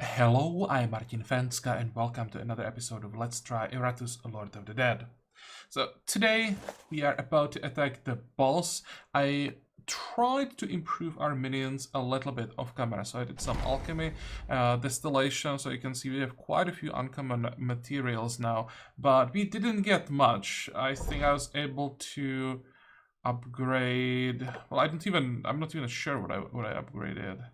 Hello, I'm Martin Fencka and welcome to another episode of Let's Try Iratus, Lord of the Dead. So today we are about to attack the boss. I tried to improve our minions a little bit off camera, so I did some alchemy, distillation, so you can see we have quite a few uncommon materials now, but we didn't get much. I think I was able to upgrade, well, I'm not even sure what I upgraded.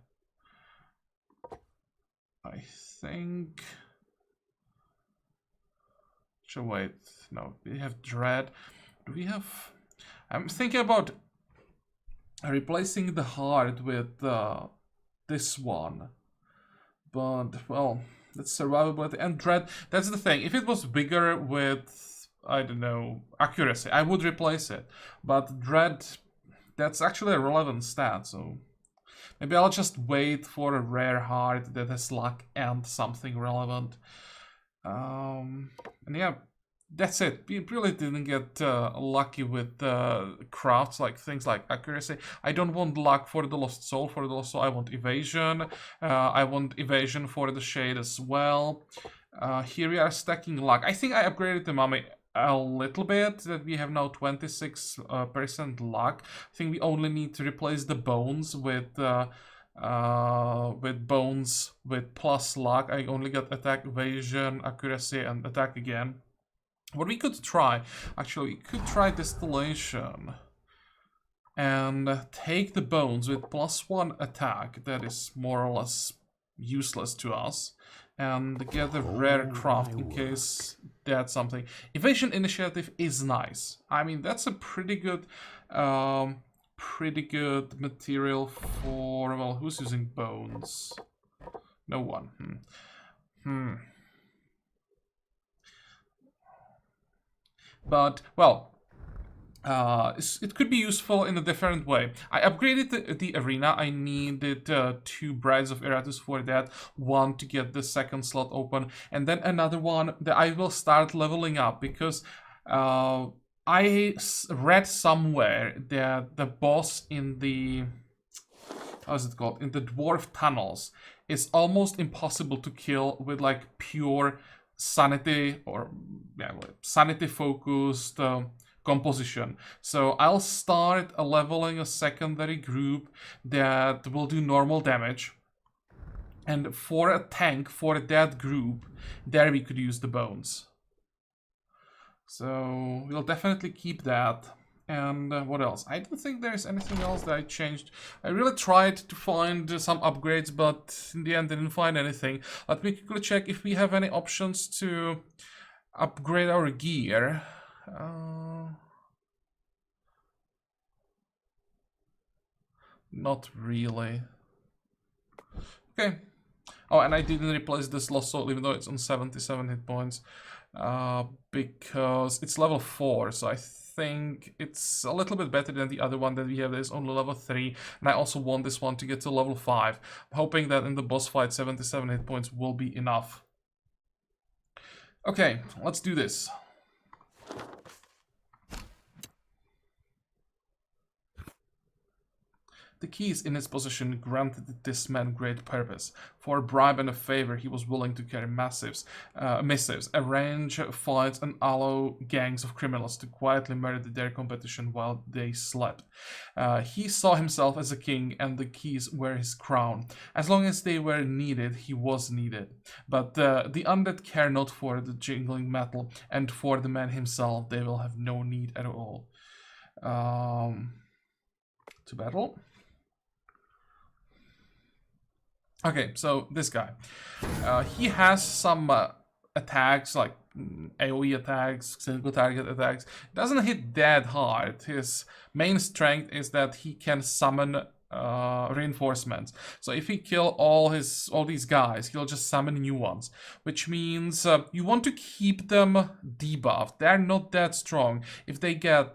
I think. So wait, no, we have dread. Do we have? I'm thinking about replacing the heart with this one, but well, that's survivability and dread. That's the thing. If it was bigger with, I don't know, accuracy, I would replace it. But dread, that's actually a relevant stat, so. Maybe I'll just wait for a rare heart that has luck and something relevant. And yeah, that's it. We really didn't get lucky with crafts, like things like accuracy. I don't want luck for the Lost Soul. For the Lost Soul, I want evasion. I want evasion for the Shade as well. Here we are stacking luck. I think I upgraded the mummy a little bit, that we have now 26% luck. I think we only need to replace the bones with bones with plus luck. I only got attack, evasion, accuracy, and attack again. What we could try, actually, we could try distillation and take the bones with +1 attack. That is more or less useless to us, and get a rare craft in case that's something. Evasion initiative is nice. I mean, that's a pretty good material for, well, who's using bones? No one. But, well, it could be useful in a different way. I upgraded the arena. I needed 2 Brides of Iratus for that. One to get the second slot open, and then another one that I will start leveling up, because I read somewhere that the boss in the, how's it called, in the dwarf tunnels is almost impossible to kill with like pure sanity, or yeah, sanity focused composition. So I'll start leveling a secondary group that will do normal damage, and for a tank for that group, there we could use the bones. So we'll definitely keep that. And what else? I don't think there's anything else that I changed. I really tried to find some upgrades, but in the end didn't find anything. Let me quickly check if we have any options to upgrade our gear. Not really. Okay. Oh, and I didn't replace this Lost Soul, even though it's on 77 hit points, because it's level 4, so I think it's a little bit better than the other one that we have that is only level 3, and I also want this one to get to level 5. I'm hoping that in the boss fight 77 hit points will be enough. Okay, let's do this. The keys in his possession granted this man great purpose. For a bribe and a favor, he was willing to carry missives, arrange fights, and allow gangs of criminals to quietly murder their competition while they slept. He saw himself as a king, and the keys were his crown. As long as they were needed, he was needed. But the undead care not for the jingling metal, and for the man himself, they will have no need at all. To battle. Okay, so this guy, he has some attacks, like AoE attacks, single target attacks. Doesn't hit that hard. His main strength is that he can summon reinforcements. So if he kill all these guys, he'll just summon new ones, which means you want to keep them debuffed. They're not that strong. If they get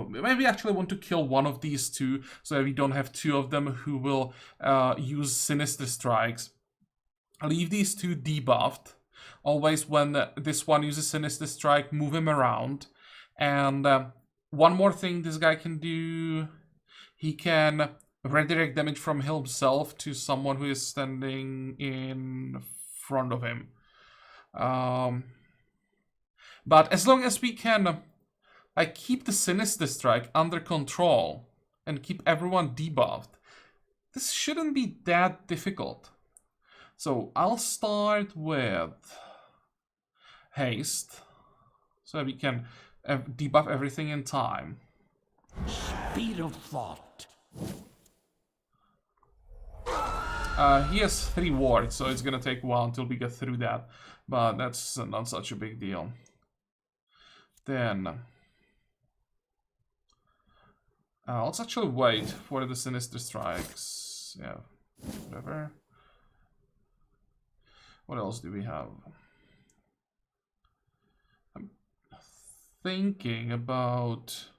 maybe actually want to kill one of these two, so that we don't have 2 of them who will use sinister strikes. Leave these 2 debuffed. Always when this one uses sinister strike, move him around. And one more thing this guy can do, he can redirect damage from himself to someone who is standing in front of him. But as long as we can keep the Sinister Strike under control and keep everyone debuffed, this shouldn't be that difficult. So I'll start with haste, so that we can debuff everything in time. Speed of thought. He has 3 wards, so it's gonna take a while until we get through that, but that's not such a big deal. Then let's actually wait for the Sinister Strikes. Yeah, whatever. What else do we have? I'm thinking about...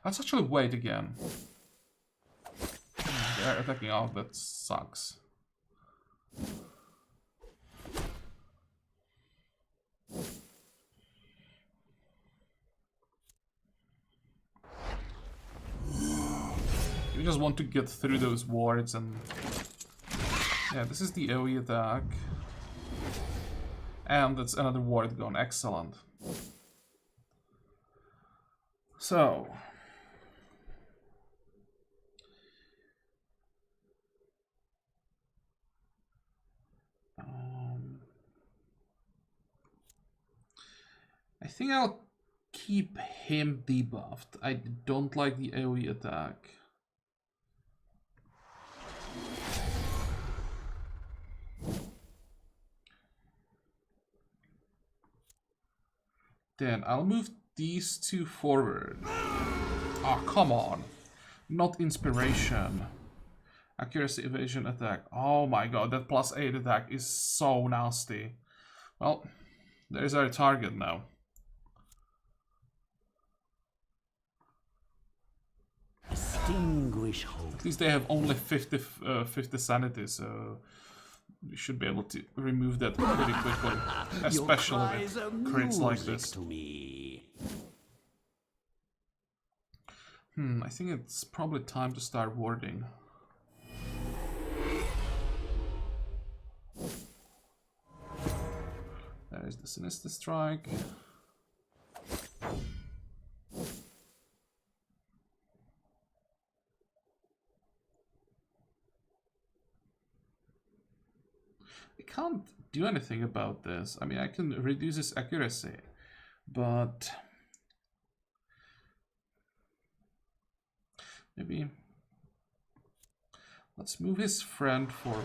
Let's actually wait again. They're attacking out, that sucks. We just want to get through those wards and... Yeah, this is the AoE attack. And that's another ward gone. Excellent. So... I think I'll keep him debuffed. I don't like the AoE attack. Then I'll move these 2 forward. Oh, come on. Not inspiration. Accuracy, evasion, attack. Oh my god, that +8 attack is so nasty. Well, there's our target now. Extinguish hope. At least they have only 50 sanity, so we should be able to remove that pretty quickly, especially with crits like this. To me. I think it's probably time to start warding. There's the Sinister Strike. I can't do anything about this. I mean, I can reduce his accuracy, but maybe let's move his friend forward.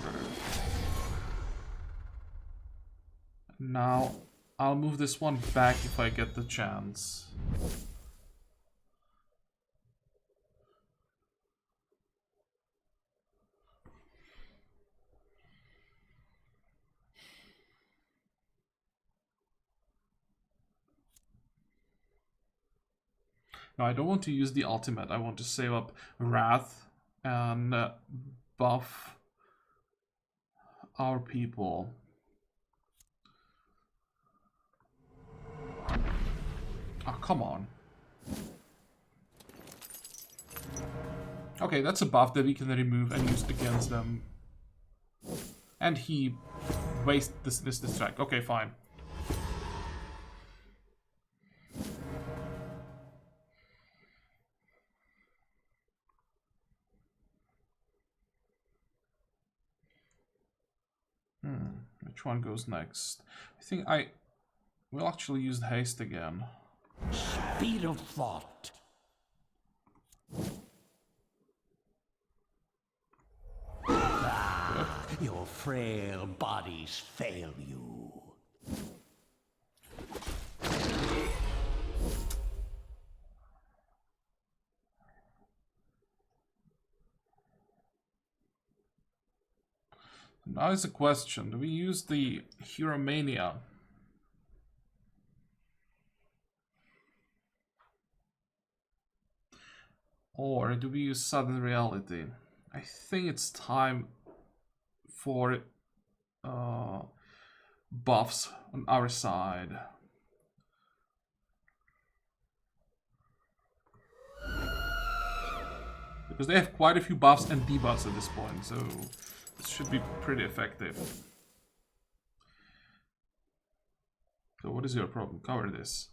Now I'll move this one back if I get the chance. No, I don't want to use the ultimate. I want to save up Wrath and buff our people. Oh, come on. Okay, that's a buff that we can remove and use against them. And he wastes this strike. Okay, fine. Which one goes next? I think I will actually use haste again. Speed of thought. Your frail bodies fail you. Now is the question, do we use the Hero Mania? Or do we use Sudden Reality? I think it's time for buffs on our side. Because they have quite a few buffs and debuffs at this point, so this should be pretty effective. So what is your problem? Cover this.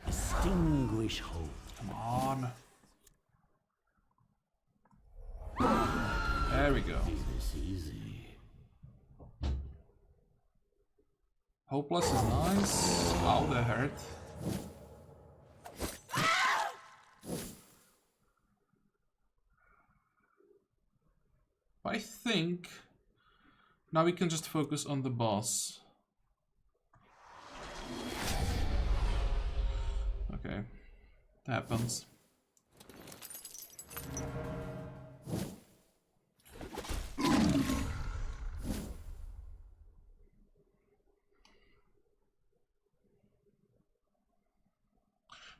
Extinguish hope. Come on. There we go. This easy. Hopeless is nice. Wow, that hurt. I think now we can just focus on the boss. Okay, that happens.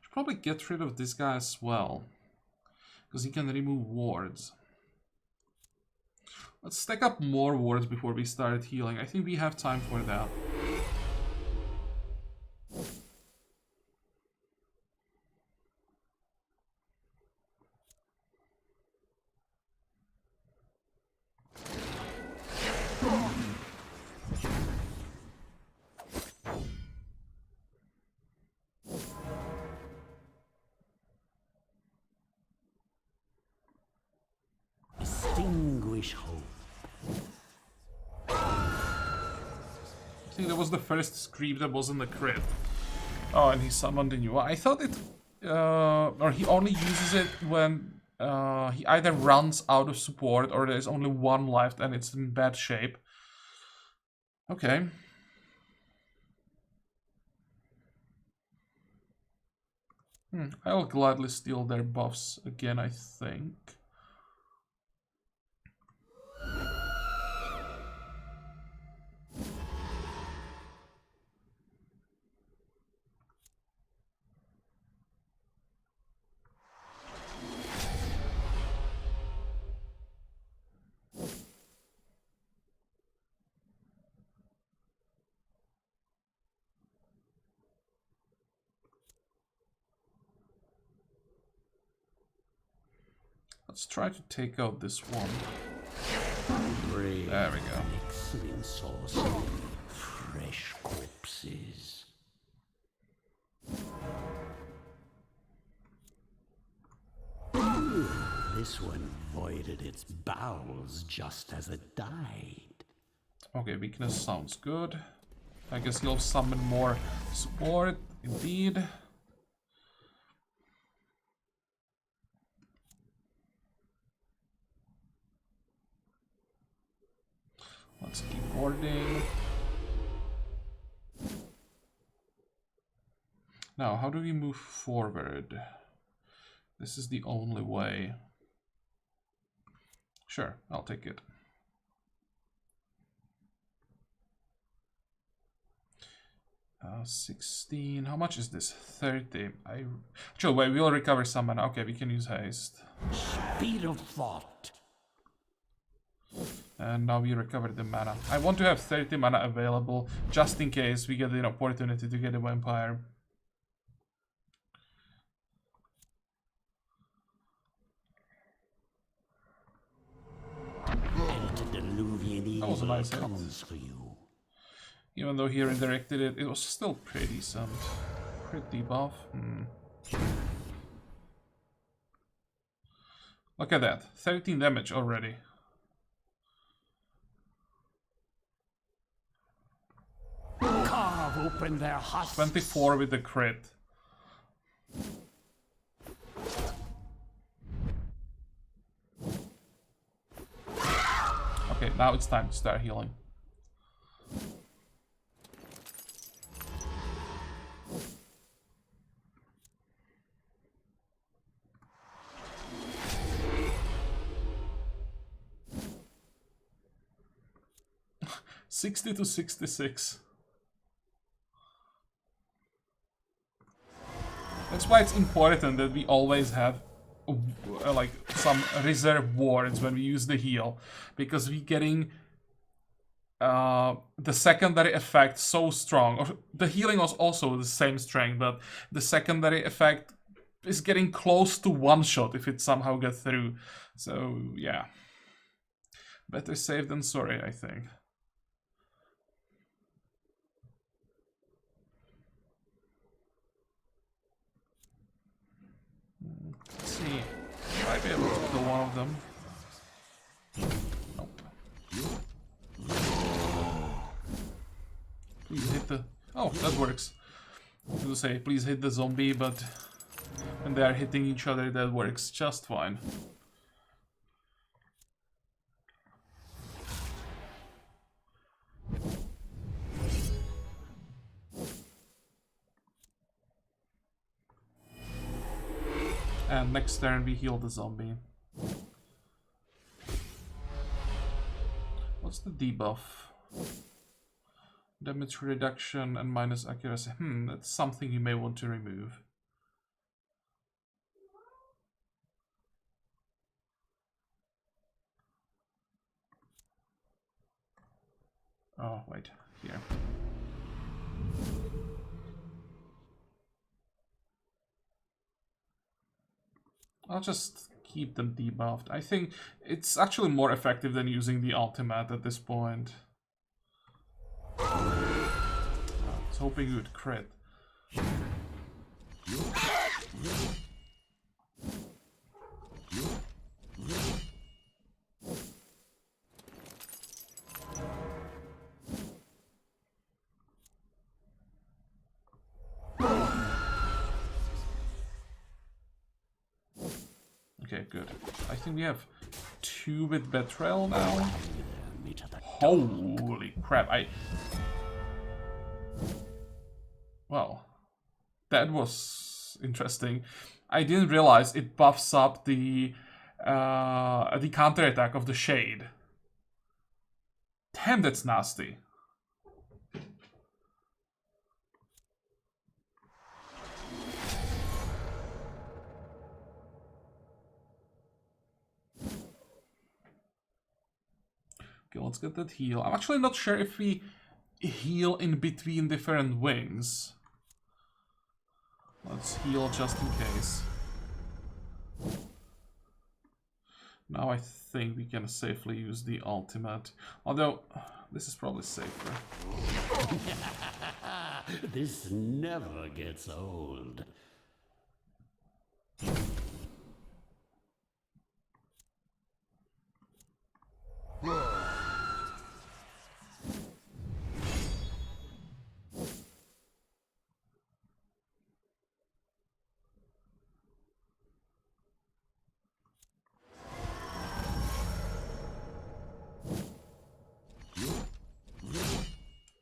Should probably get rid of this guy as well, because he can remove wards. Let's stack up more wards before we start healing. I think we have time for that. Extinguish hope. I think that was the first scream that wasn't a crit. Oh, and he summoned a new one. I thought it... or he only uses it when he either runs out of support or there's only one left and it's in bad shape. Okay. I'll gladly steal their buffs again, I think. Let's try to take out this one. There we go. Excellent source of fresh corpses. This one voided its bowels just as it died. Okay, weakness sounds good. I guess he'll summon more support, indeed. Let's keep boarding. Now, how do we move forward? This is the only way. Sure, I'll take it. Uh, 16. How much is this? 30. Actually, wait, we'll recover some mana. Okay, we can use haste. Speed of thought. And now we recovered the mana. I want to have 30 mana available just in case we get an opportunity to get a vampire. That was a nice hit. For you. Even though he redirected it, it was still pretty decent. Pretty buff. Look at that. 13 damage already. Carve open their husks. 24 with the crit. Okay, now it's time to start healing. 60 to 66. That's why it's important that we always have like some reserve wards when we use the heal, because we're getting the secondary effect so strong. Or the healing was also the same strength, but the secondary effect is getting close to one shot if it somehow gets through. So yeah, better safe than sorry, I think. Let's see. Might be able to kill one of them. Nope. Please hit the... Oh, that works. I was gonna say, please hit the zombie, but when they are hitting each other, that works just fine. And next turn we heal the zombie. What's the debuff? Damage reduction and minus accuracy. That's something you may want to remove. Oh, wait, here. I'll just keep them debuffed. I think it's actually more effective than using the ultimate at this point. I was hoping you would crit. Okay, good. I think we have 2 with betrayal now. Holy crap, Well, that was interesting. I didn't realize it buffs up the counterattack of the shade. Damn, that's nasty. Okay, let's get that heal. I'm actually not sure if we heal in between different wings. Let's heal just in case. Now I think we can safely use the ultimate. Although, this is probably safer. This never gets old.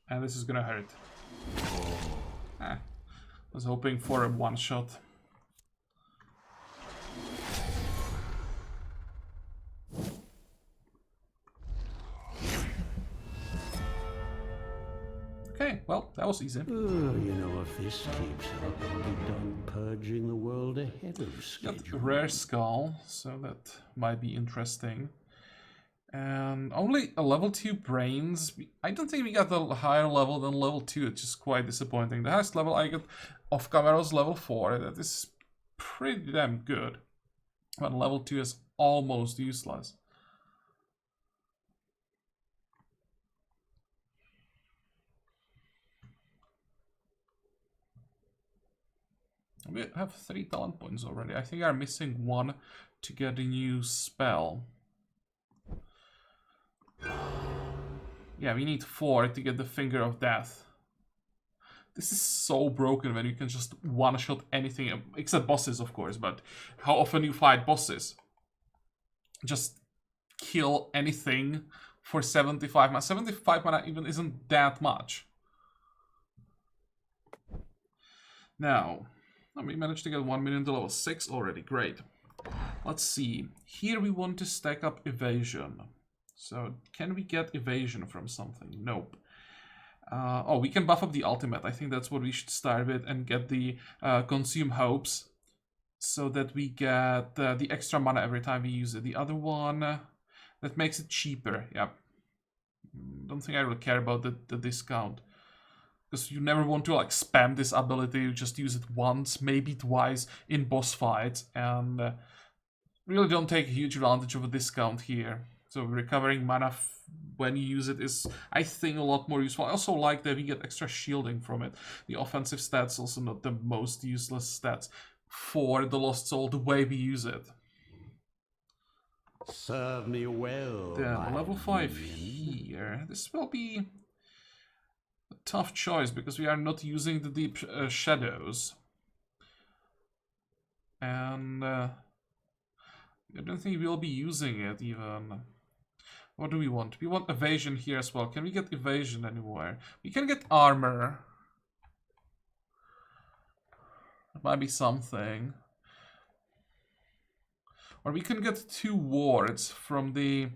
And this is gonna hurt. I was hoping for a one-shot. Okay, well, that was easy. You know, if this keeps up, I'll be done purging the world ahead of schedule. Got rare skull, so that might be interesting. And only a level 2 brains. I don't think we got a higher level than level 2, which is quite disappointing. The highest level I got off camera was level 4. That is pretty damn good. But level 2 is almost useless. We have 3 talent points already. I think I'm missing 1 to get a new spell. Yeah, we need 4 to get the Finger of Death. This is so broken when you can just one-shot anything, except bosses, of course, but how often you fight bosses? Just kill anything for 75 mana. 75 mana even isn't that much. Now, we managed to get 1 million to level 6 already, great. Let's see, here we want to stack up evasion. So can we get evasion from something? Nope. Oh, we can buff up the ultimate. I think that's what we should start with and get the consume hopes so that we get the extra mana every time we use it. The other one that makes it cheaper. Yeah. Don't think I really care about the discount. Because you never want to like spam this ability, you just use it once, maybe twice in boss fights, and really don't take a huge advantage of a discount here. So recovering mana when you use it is, I think, a lot more useful. I also like that we get extra shielding from it. The offensive stats also not the most useless stats for the Lost Soul, the way we use it. Serve me well. Then level 5 here. This will be a tough choice because we are not using the deep shadows. And I don't think we'll be using it even. What do we want? We want evasion here as well. Can we get evasion anywhere? We can get armor. It might be something. Or we can get 2 wards from the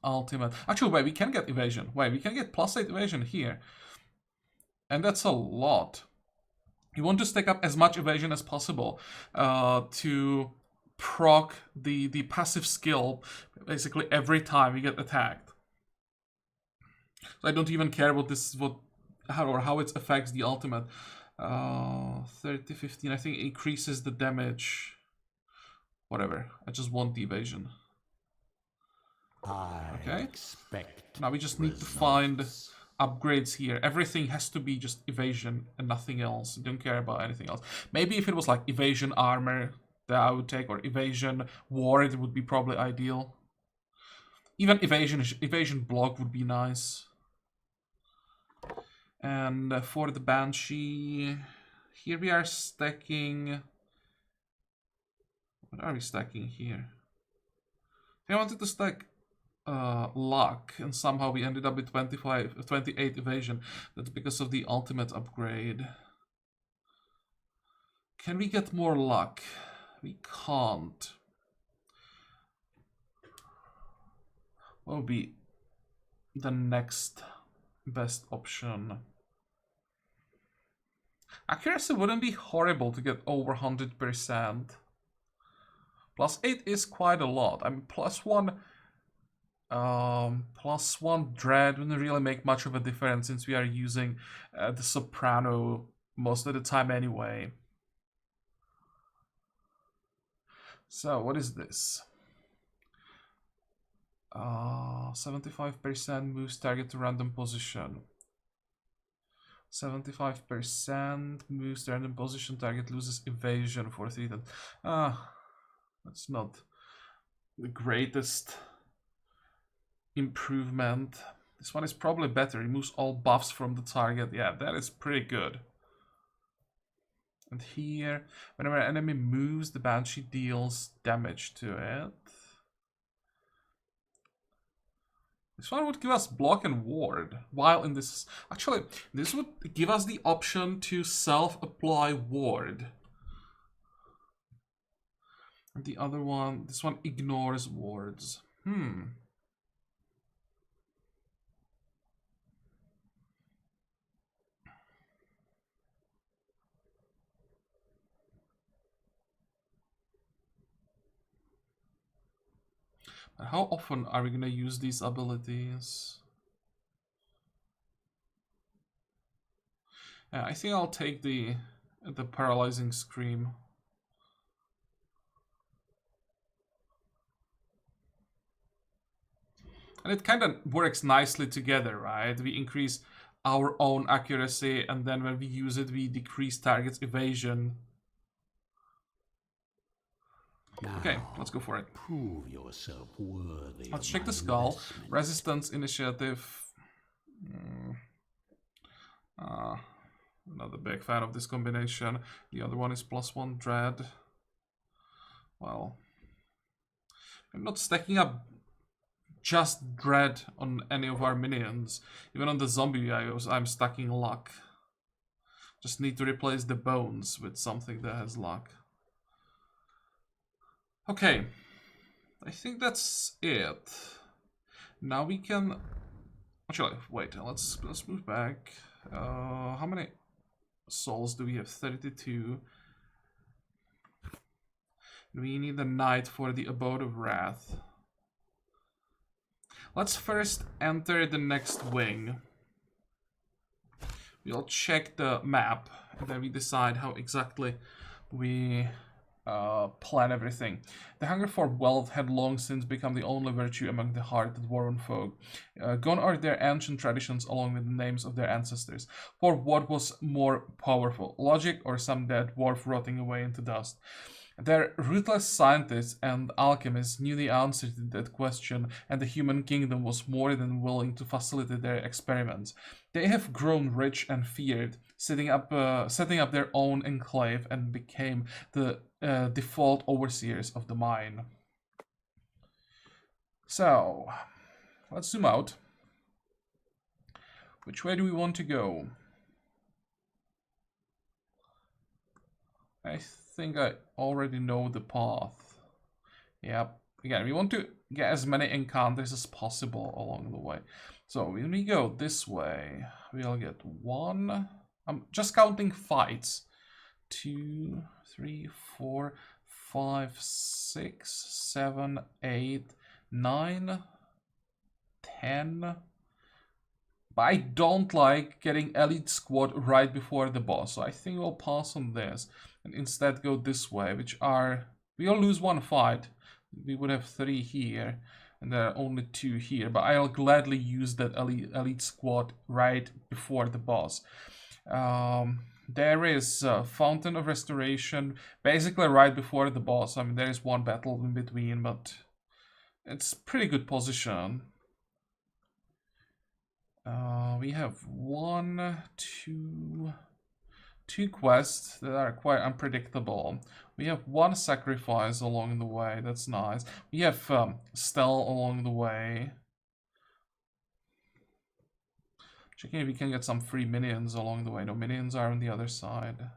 ultimate. Actually, wait, we can get evasion. Wait, we can get +8 evasion here. And that's a lot. You want to stack up as much evasion as possible to proc the passive skill basically every time we get attacked. So I don't even care what this how it affects the ultimate. 30, 15, I think increases the damage. Whatever. I just want the evasion. Okay. Now we just need to find upgrades here. Everything has to be just evasion and nothing else. Don't care about anything else. Maybe if it was like evasion armor that I would take, or evasion ward, it would be probably ideal. Even evasion block would be nice. And for the Banshee, here we are stacking. What are we stacking here? I wanted to stack luck, and somehow we ended up with 28 evasion. That's because of the ultimate upgrade. Can we get more luck? We can't. What would be the next best option? Accuracy wouldn't be horrible to get over 100%. +8 is quite a lot. I mean, +1 dread wouldn't really make much of a difference since we are using the soprano most of the time anyway. So what is this? 75% moves target to random position. 75% moves to random position, target loses evasion for 3 times. That's not the greatest improvement. This one is probably better. Removes all buffs from the target. Yeah, that is pretty good. And here, whenever an enemy moves, the Banshee deals damage to it. This one would give us block and ward, while in this... Actually, this would give us the option to self-apply ward. And the other one, this one ignores wards. But how often are we gonna use these abilities? Yeah, I think I'll take the paralyzing scream. And it kind of works nicely together, right? We increase our own accuracy, and then when we use it, we decrease target's evasion. Now, okay, let's go for it. Prove yourself worthy. Let's check the skull. Resistance, initiative. Not a big fan of this combination. The other one is +1 dread. Well, I'm not stacking up just dread on any of our minions. Even on the zombie, I'm stacking luck. Just need to replace the bones with something that has luck. Okay, I think that's it. Now we can... Actually, wait, let's move back. How many souls do we have? 32. We need a knight for the Abode of Wrath. Let's first enter the next wing. We'll check the map, and then we decide how exactly we plan everything. The hunger for wealth had long since become the only virtue among the hardened dwarven folk. Gone are their ancient traditions along with the names of their ancestors. For what was more powerful, logic or some dead dwarf rotting away into dust? Their ruthless scientists and alchemists knew the answer to that question, and the human kingdom was more than willing to facilitate their experiments. They have grown rich and feared, setting up their own enclave, and became the default overseers of the mine. So, let's zoom out. Which way do we want to go? I think I already know the path. Yep. Again, we want to get as many encounters as possible along the way. So when we go this way, we'll get 1. I'm just counting fights. 2, 3, 4, 5, 6, 7, 8, 9, 10. But I don't like getting elite squad right before the boss, so I think we'll pass on this and instead go this way, which are... We'll lose 1 fight. We would have 3 here, and there are only 2 here, but I'll gladly use that elite squad right before the boss. There is Fountain of Restoration, basically right before the boss. I mean, there is 1 battle in between, but it's pretty good position. We have 2 quests that are quite unpredictable. We have 1 sacrifice along the way, that's nice. We have Stell along the way. Checking if we can get some free minions along the way. No, minions are on the other side.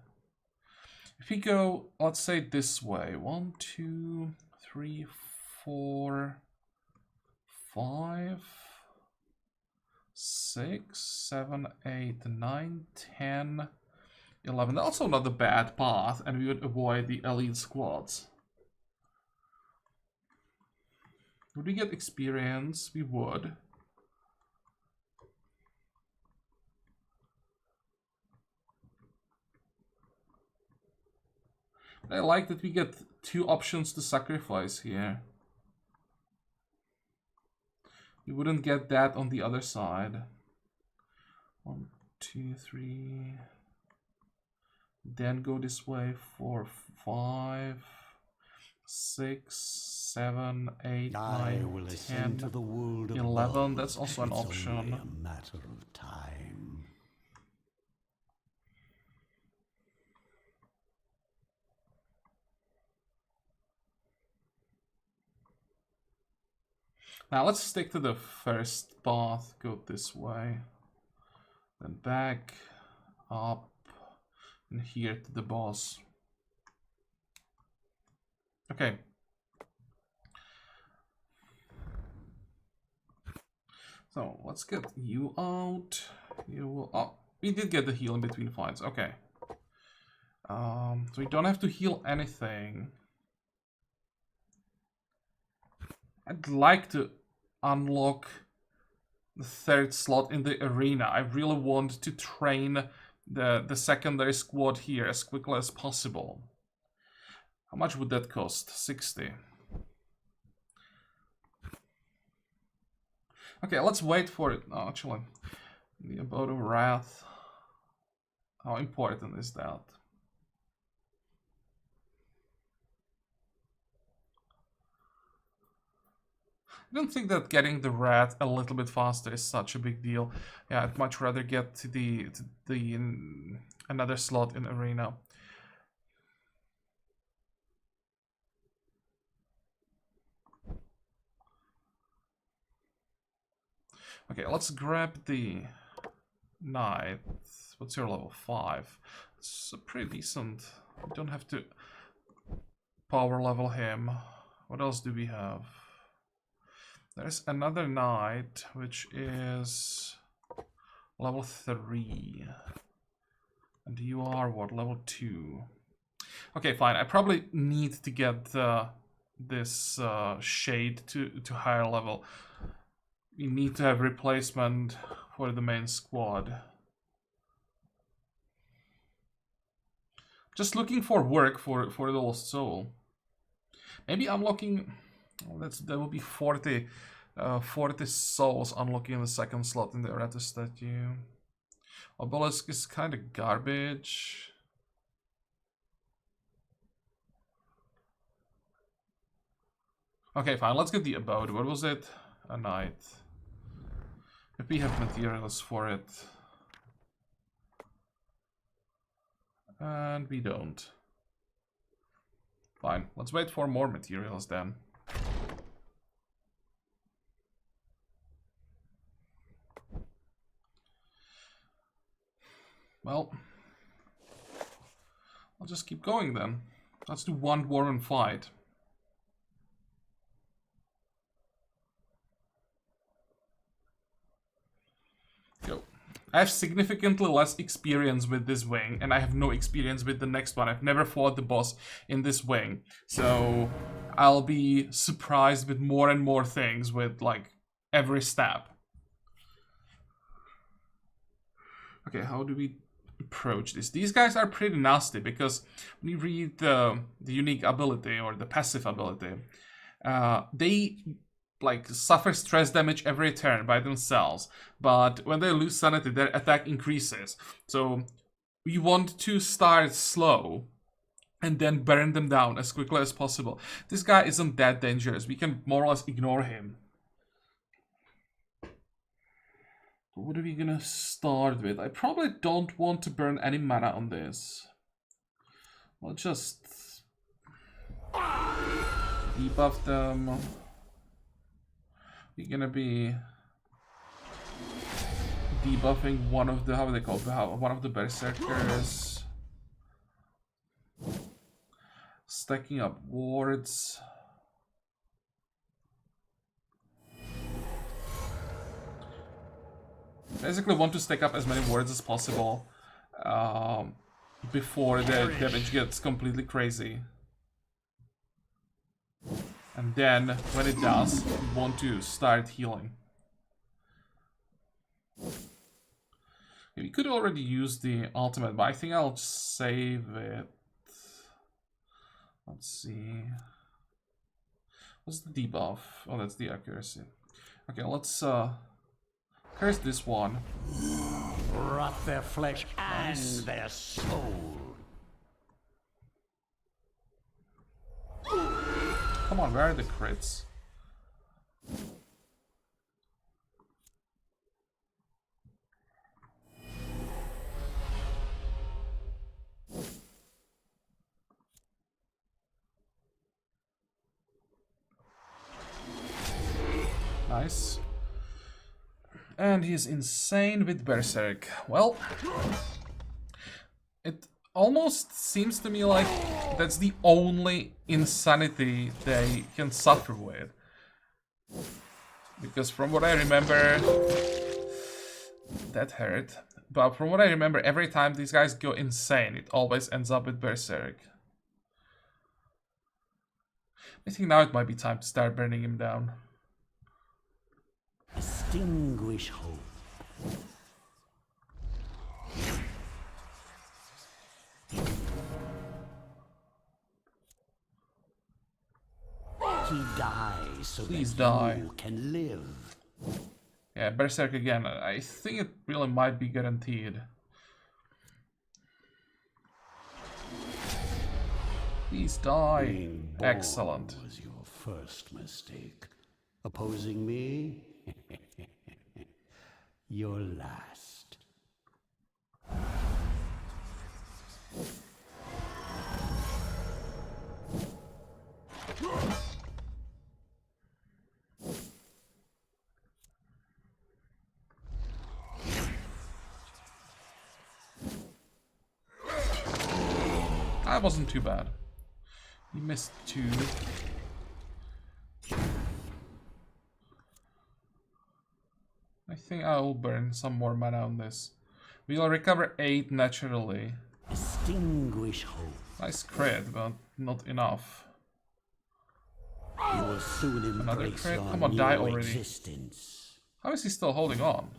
If we go, let's say this way. 1, 2, 3, 4, 5, 6, 7, 8, 9, 10, 11. That's also not a bad path, and we would avoid the elite squads. Would we get experience? We would. I like that we get 2 options to sacrifice here. You wouldn't get that on the other side. 1, 2, 3. Then go this way. 4, 5, 6, 7, 8, 9, 10, to the world 11. above. That's also an It's option. only a matter of time. Now let's stick to the first path. Go this way. Then back, up, and here to the boss. Okay. So let's get you out. You will. Oh, we did get the heal in between fights. Okay. So we don't have to heal anything. I'd like to unlock the 3rd slot in the arena. I really want to train the secondary squad here as quickly as possible. How much would that cost? 60. Okay, let's wait for it. Oh, actually, the Abode of Wrath. How important is that? I don't think that getting the rat a little bit faster is such a big deal. Yeah, I'd much rather get to the another slot in arena. Okay, let's grab the knight. What's your level? 5. It's pretty decent. We don't have to power level him. What else do we have? There's another knight, which is level 3. And you are what? Level 2. Okay, fine. I probably need to get this shade to higher level. We need to have replacement for the main squad. Just looking for work for the lost soul. Maybe unlocking. Oh, that will be 40 souls unlocking the second slot in the Iratus statue. Obelisk is kind of garbage. Okay, fine. Let's get the abode. What was it? A knight. If we have materials for it. And we don't. Fine. Let's wait for more materials then. Well, I'll just keep going then. Let's do one dwarven fight. Go. I have significantly less experience with this wing, and I have no experience with the next one. I've never fought the boss in this wing, so I'll be surprised with more and more things with, like, every step. Okay, how do we approach this? These guys are pretty nasty, because when you read the unique ability or the passive ability, they like suffer stress damage every turn by themselves, but when they lose sanity, their attack increases. So you want to start slow and then burn them down as quickly as possible. This guy isn't that dangerous. We can more or less ignore him. What are we gonna start with? I probably don't want to burn any mana on this. I'll just debuff them. We're gonna be debuffing one of the, how are they called? One of the berserkers. Stacking up wards. Basically want to stack up as many wards as possible before the damage gets completely crazy. And then, when it does, we want to start healing. We could already use the ultimate, but I think I'll save it. Let's see. What's the debuff? Oh, that's the accuracy. Okay, let's curse this one. Rot their flesh and their soul. Come on, where are the crits? Nice. And he's insane with Berserk. Well, it almost seems to me like that's the only insanity they can suffer with. Because from what I remember, that hurt. But from what I remember, every time these guys go insane, it always ends up with Berserk. I think now it might be time to start burning him down. Extinguish hope. He dies so Please that die. you can live. Yeah, Berserk again. I think it really might be guaranteed. Please die. Being born Excellent. was your first mistake. Opposing me? Your last. That wasn't too bad. You missed 2. I think I'll burn some more mana on this. We'll recover 8 naturally. Extinguish hope. Nice crit, but not enough. You will soon Another embrace crit? your Come on, new die already. existence. How is he still holding on?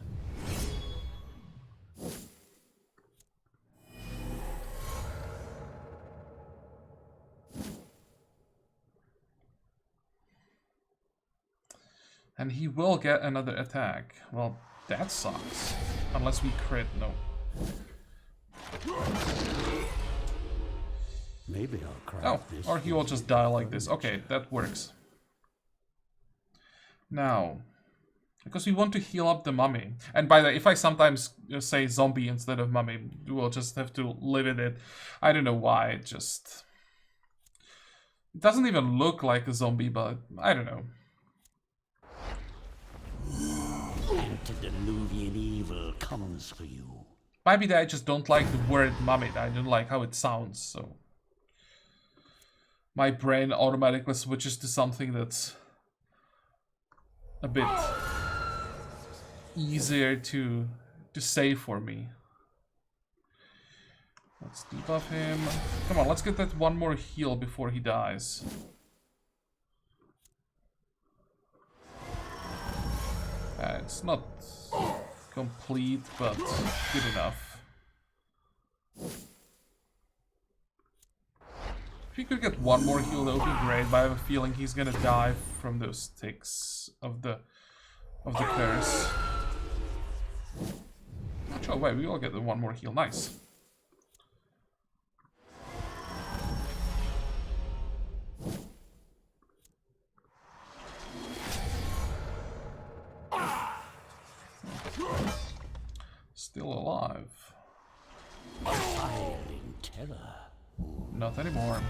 And he will get another attack. Well, that sucks. Unless we crit, no. Maybe I'll craft Oh, this. or he will just die like this. Okay, that works. Now, because we want to heal up the mummy. And by the way, if I sometimes say zombie instead of mummy, we'll just have to live with it. I don't know why, it just... It doesn't even look like a zombie, but I don't know. Antediluvian evil comes for you. Maybe that I just don't like the word mummy. I don't like how it sounds, so... My brain automatically switches to something that's a bit easier to say for me. Let's debuff him. Come on, let's get that one more heal before he dies. It's not complete, but good enough. If he could get one more heal, that would be great, but I have a feeling he's gonna die from those ticks of the curse. Oh wait, we all get the one more heal, nice. Still alive. Filing terror. Not anymore.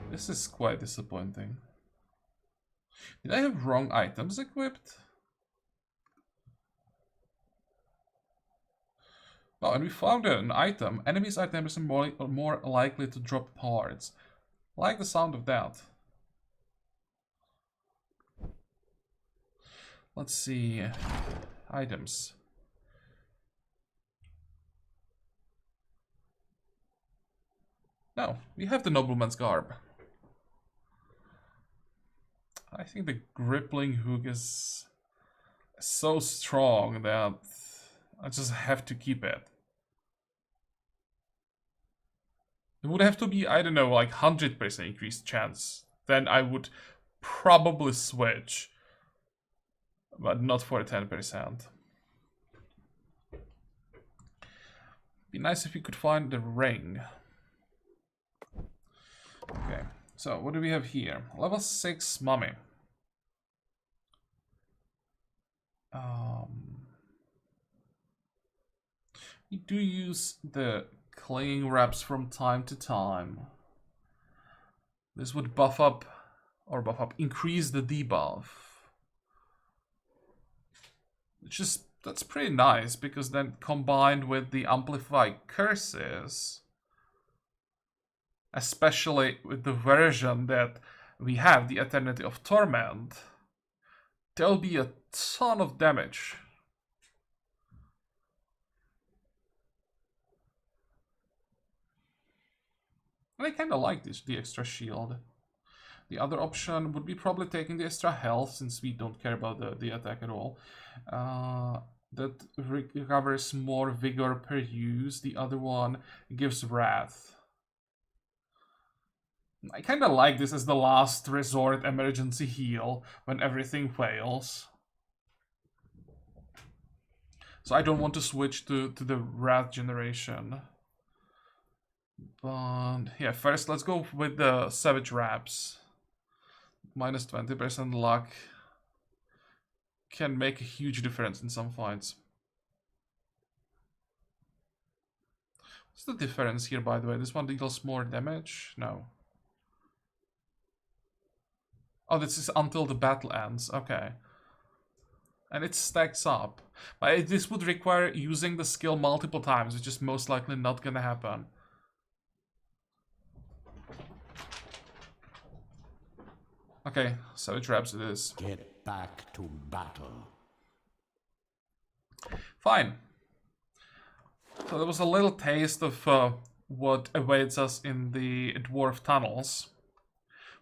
This is quite disappointing. Did I have wrong items equipped? Oh, and we found an item. Enemies' items are more likely to drop parts. I like the sound of that. Let's see. Items. No, we have the nobleman's garb. I think the grippling hook is so strong that I just have to keep it. It would have to be, I don't know, like 100% increased chance. Then I would probably switch. But not for 10%. Be nice if we could find the ring. Okay, so what do we have here? Level 6 mummy. We do use the clinging wraps from time to time. This would increase the debuff. That's pretty nice, because then combined with the amplified curses, especially with the version that we have, the Eternity of Torment, there'll be a ton of damage. And I kinda like the extra shield. The other option would be probably taking the extra health, since we don't care about the attack at all. That recovers more vigor per use. The other one gives wrath. I kinda like this as the last resort emergency heal when everything fails. So I don't want to switch to the wrath generation. But yeah, first let's go with the Savage Wraps. Minus 20% luck can make a huge difference in some fights. What's the difference here, by the way? This one deals more damage? No. Oh, this is until the battle ends. Okay. And it stacks up. But this would require using the skill multiple times, which is most likely not gonna happen. Okay, Savage Raps it is. Get back to battle. Fine. So there was a little taste of what awaits us in the dwarf tunnels.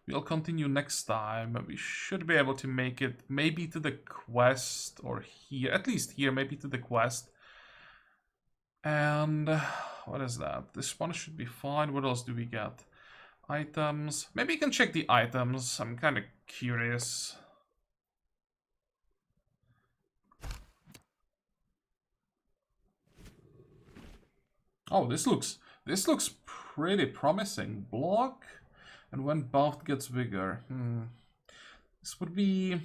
We'll continue next time. We should be able to make it maybe to the quest, or here, at least here, maybe to the quest. And what is that? This one should be fine. What else do we get? Items. Maybe you can check the items. I'm kind of curious. Oh, this looks pretty promising. Block, and when buffed gets bigger. This would be.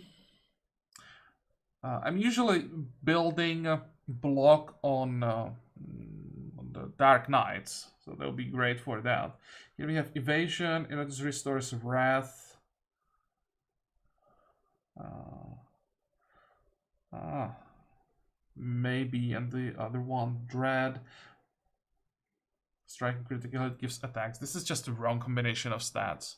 I'm usually building a block on the Dark Knights, so that'll be great for that. Here we have evasion. Iratus restores wrath. Maybe, and the other one, dread. Striking critical hit gives attacks. This is just the wrong combination of stats.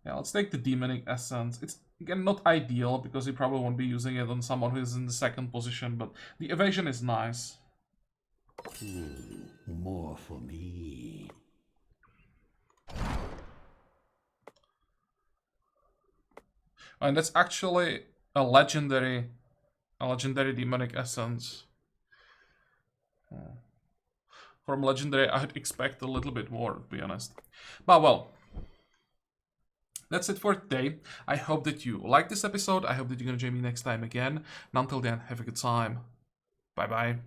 Yeah, let's take the demonic essence. It's again not ideal because you probably won't be using it on someone who is in the second position, but the evasion is nice. More for me. And that's actually a legendary demonic essence. From legendary, I'd expect a little bit more, to be honest. But well, that's it for today. I hope that you liked this episode. I hope that you're gonna join me next time again. And until then, have a good time. Bye bye.